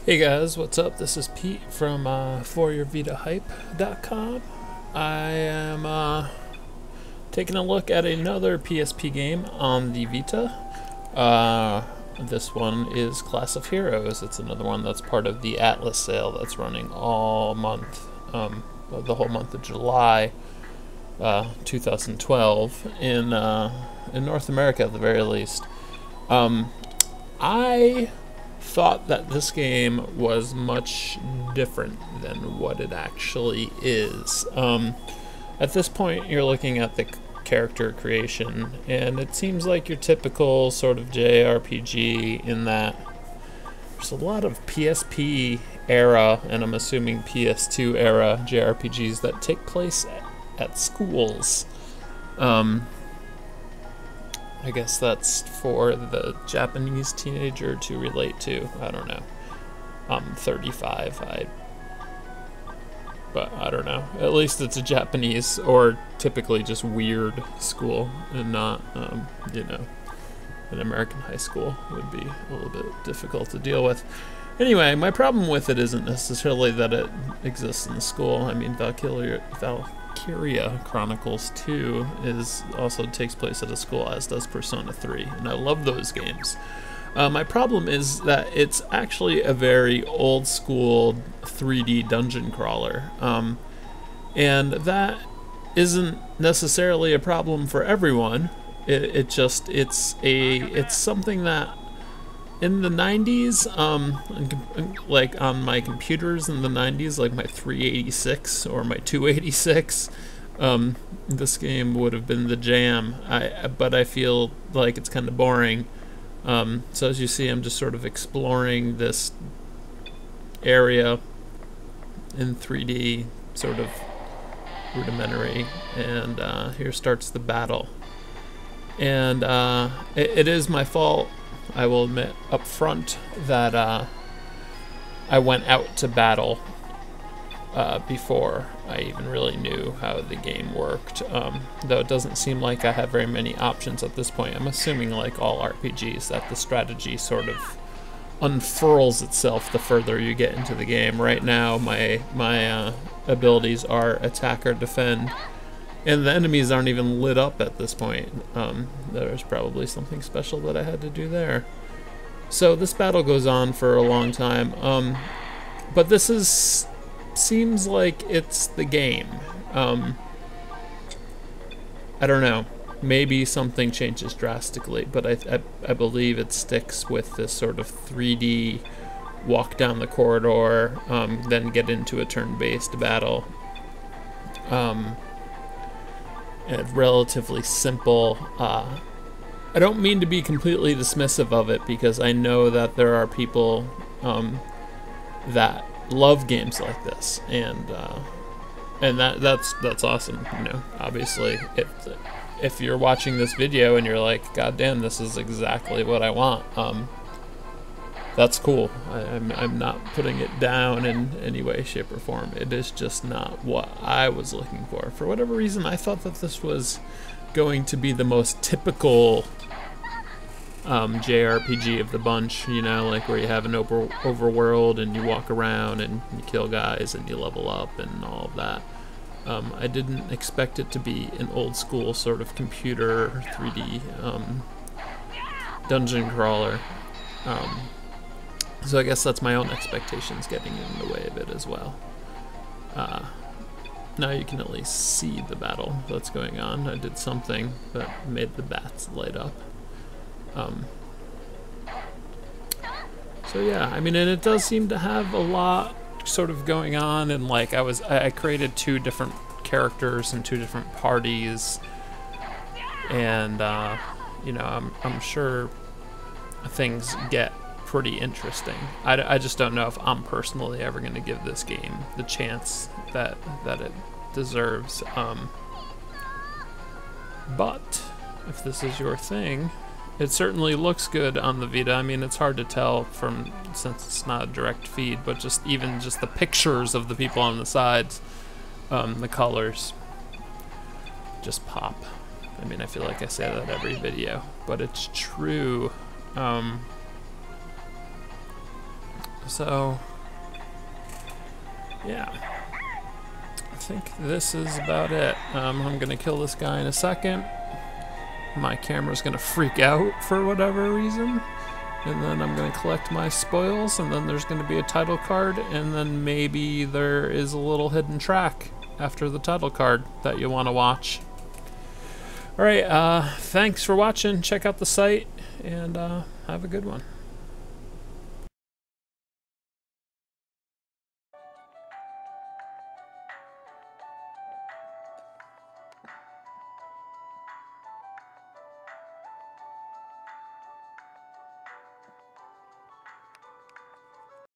Hey guys, what's up? This is Pete from foryourvitahype.com. I am taking a look at another PSP game on the Vita. This one is Class of Heroes. It's another one that's part of the Atlas sale that's running all month, the whole month of July 2012 in North America at the very least. I thought that this game was much different than what it actually is. At this point, you're looking at the character creation, and it seems like your typical sort of JRPG in that there's a lot of PSP era, and I'm assuming PS2 era JRPGs that take place at schools. I guess that's for the Japanese teenager to relate to. I don't know. I'm 35, but I don't know. At least it's a Japanese or typically just weird school and not, an American high school would be a little bit difficult to deal with. Anyway, my problem with it isn't necessarily that it exists in the school. I mean, Valkyria Chronicles 2 also takes place at a school, as does Persona 3, and I love those games. My problem is that it's actually a very old school 3D dungeon crawler, and that isn't necessarily a problem for everyone. It's something that in the 90s, like on my computers in the 90s, like my 386 or my 286, this game would have been the jam. But I feel like it's kind of boring. So as you see, I'm just sort of exploring this area in 3D, sort of rudimentary, and here starts the battle. And it is my fault, I will admit up front, that I went out to battle before I even really knew how the game worked, though it doesn't seem like I have very many options at this point. I'm assuming, like all RPGs, that the strategy sort of unfurls itself the further you get into the game. Right now my abilities are attack or defend, and the enemies aren't even lit up at this point. There's probably something special that I had to do there. So this battle goes on for a long time, but this seems like it's the game. I don't know. Maybe something changes drastically, but I believe it sticks with this sort of 3D walk down the corridor, then get into a turn-based battle. And relatively simple. I don't mean to be completely dismissive of it, because I know that there are people that love games like this, and that's awesome. You know, obviously, if you're watching this video and you're like, God damn, this is exactly what I want, that's cool. I'm not putting it down in any way, shape, or form. It is just not what I was looking for. For whatever reason, I thought that this was going to be the most typical JRPG of the bunch, you know, like where you have an overworld and you walk around and you kill guys and you level up and all of that. I didn't expect it to be an old school sort of computer 3D dungeon crawler. So I guess that's my own expectations getting in the way of it as well. Now you can at least see the battle that's going on. I did something that made the bats light up. So yeah, I mean, and it does seem to have a lot sort of going on, and like I created 2 different characters and 2 different parties, and you know, I'm sure things get pretty interesting. I just don't know if I'm personally ever going to give this game the chance that it deserves. But if this is your thing, it certainly looks good on the Vita. I mean, it's hard to tell since it's not a direct feed, but just the pictures of the people on the sides, the colors just pop. I mean, I feel like I say that every video, but it's true. So, yeah. I think this is about it. I'm gonna kill this guy in a second. My camera's gonna freak out for whatever reason. And then I'm gonna collect my spoils, and then there's gonna be a title card, and then maybe there is a little hidden track after the title card that you wanna watch. Alright, thanks for watching. Check out the site, and have a good one.